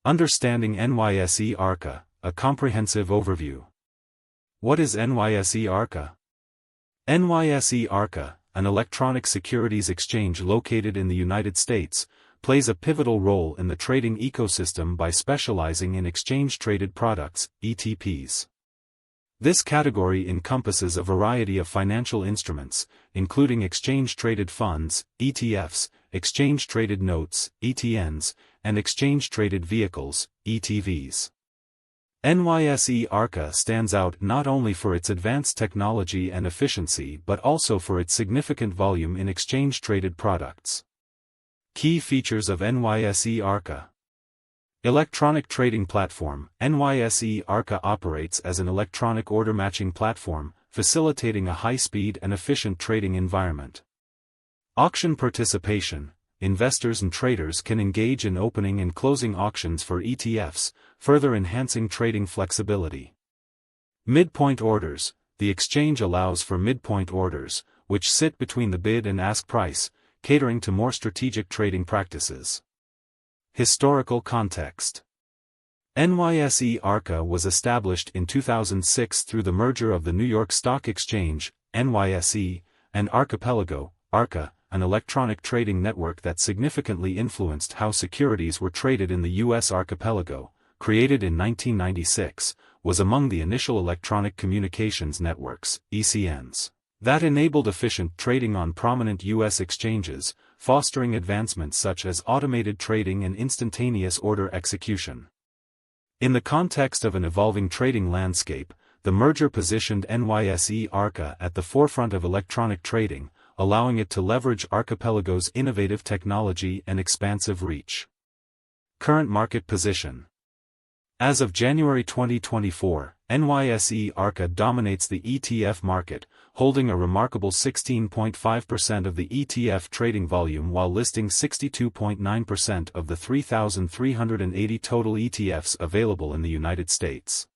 Understanding NYSE Arca, a comprehensive overview. What is NYSE Arca? NYSE Arca, an electronic securities exchange located in the United States, plays a pivotal role in the trading ecosystem by specializing in exchange-traded products, ETPs. This category encompasses a variety of financial instruments, including exchange-traded funds, ETFs, exchange-traded notes, ETNs, and exchange-traded vehicles, ETVs. NYSE Arca stands out not only for its advanced technology and efficiency but also for its significant volume in exchange-traded products. Key features of NYSE Arca. Electronic Trading Platform. NYSE Arca operates as an electronic order matching platform, facilitating a high-speed and efficient trading environment. Auction participation. Investors and traders can engage in opening and closing auctions for ETFs, further enhancing trading flexibility. Midpoint orders. The exchange allows for midpoint orders, which sit between the bid and ask price, catering to more strategic trading practices. Historical context. NYSE Arca was established in 2006 through the merger of the New York Stock Exchange, NYSE, and Archipelago, Arca, an electronic trading network that significantly influenced how securities were traded in the U.S. archipelago, created in 1996, was among the initial electronic communications networks, ETNs, that enabled efficient trading on prominent U.S. exchanges, fostering advancements such as automated trading and instantaneous order execution. In the context of an evolving trading landscape, the merger positioned NYSE Arca at the forefront of electronic trading, allowing it to leverage Archipelago's innovative technology and expansive reach. Current market position. As of January 2024, NYSE Arca dominates the ETF market, holding a remarkable 16.5% of the ETF trading volume while listing 62.9% of the 3,380 total ETFs available in the United States.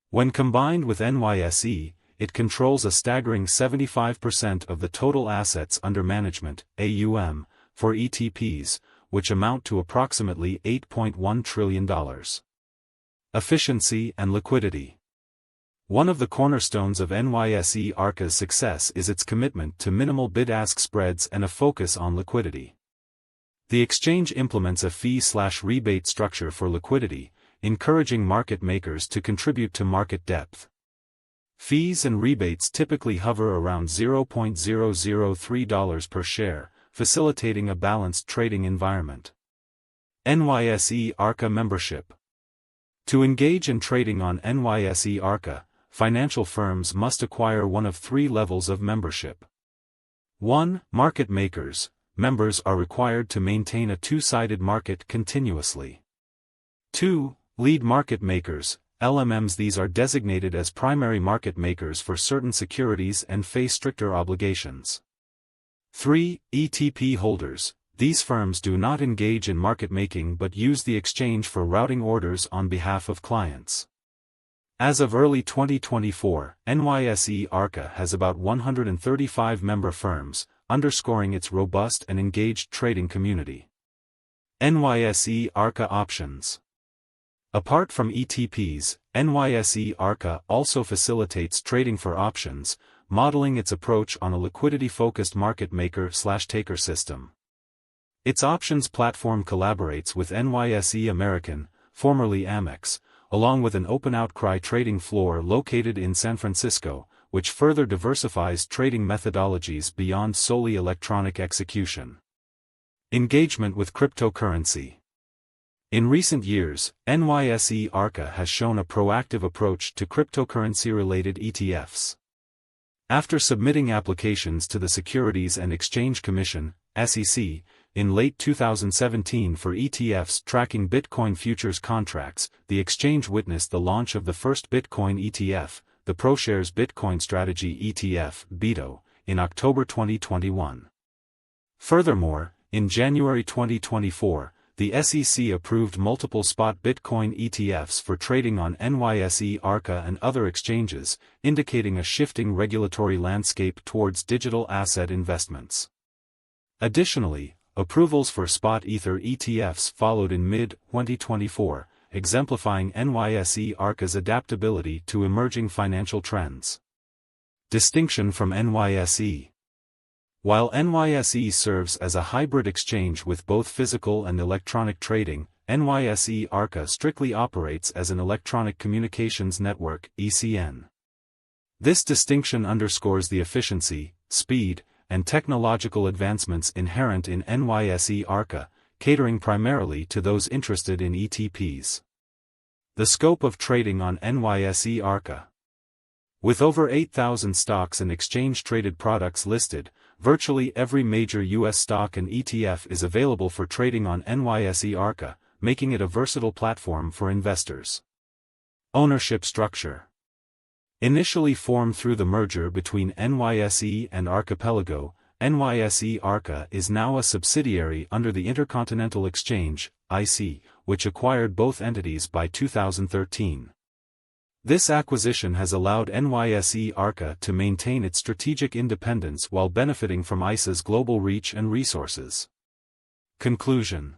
When combined with NYSE, it controls a staggering 75% of the total assets under management, AUM, for ETPs, which amount to approximately $8.1 trillion. Efficiency and liquidity. One of the cornerstones of NYSE Arca's success is its commitment to minimal bid-ask spreads and a focus on liquidity. The exchange implements a fee/rebate structure for liquidity, encouraging market makers to contribute to market depth. Fees and rebates typically hover around $0.003 per share, facilitating a balanced trading environment. NYSE Arca membership. To engage in trading on NYSE Arca, financial firms must acquire one of three levels of membership. 1. Market makers. Members are required to maintain a two-sided market continuously. 2. Lead market makers. LMMs. These are designated as primary market makers for certain securities and face stricter obligations. 3. ETP holders. These firms do not engage in market making but use the exchange for routing orders on behalf of clients. As of early 2024, NYSE Arca has about 135 member firms, underscoring its robust and engaged trading community. NYSE Arca options. Apart from ETPs, NYSE Arca also facilitates trading for options, modeling its approach on a liquidity-focused market maker/taker system. Its options platform collaborates with NYSE American, formerly Amex, along with an open outcry trading floor located in San Francisco, which further diversifies trading methodologies beyond solely electronic execution. Engagement with cryptocurrency. In recent years, NYSE Arca has shown a proactive approach to cryptocurrency-related ETFs. After submitting applications to the Securities and Exchange Commission, SEC, in late 2017 for ETFs tracking Bitcoin futures contracts, the exchange witnessed the launch of the first Bitcoin ETF, the ProShares Bitcoin Strategy ETF (BITO), in October 2021. Furthermore, in January 2024, the SEC approved multiple spot Bitcoin ETFs for trading on NYSE Arca and other exchanges, indicating a shifting regulatory landscape towards digital asset investments. Additionally, approvals for spot Ether ETFs followed in mid-2024, exemplifying NYSE Arca's adaptability to emerging financial trends. Distinction from NYSE. While NYSE serves as a hybrid exchange with both physical and electronic trading, NYSE Arca strictly operates as an electronic communications network (ECN). This distinction underscores the efficiency, speed, and technological advancements inherent in NYSE Arca, catering primarily to those interested in ETPs. The scope of trading on NYSE Arca. With over 8,000 stocks and exchange-traded products listed, virtually every major U.S. stock and ETF is available for trading on NYSE Arca, making it a versatile platform for investors. Ownership structure. Initially formed through the merger between NYSE and Archipelago, NYSE Arca is now a subsidiary under the Intercontinental Exchange, IC, which acquired both entities by 2013. This acquisition has allowed NYSE Arca to maintain its strategic independence while benefiting from ICE's global reach and resources. Conclusion.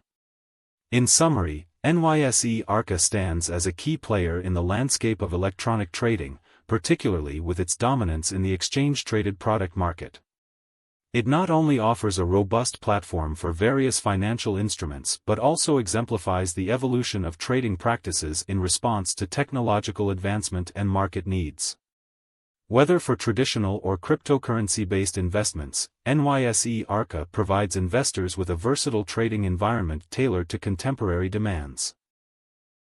In summary, NYSE Arca stands as a key player in the landscape of electronic trading, particularly with its dominance in the exchange-traded product market. It not only offers a robust platform for various financial instruments but also exemplifies the evolution of trading practices in response to technological advancement and market needs. Whether for traditional or cryptocurrency-based investments, NYSE Arca provides investors with a versatile trading environment tailored to contemporary demands.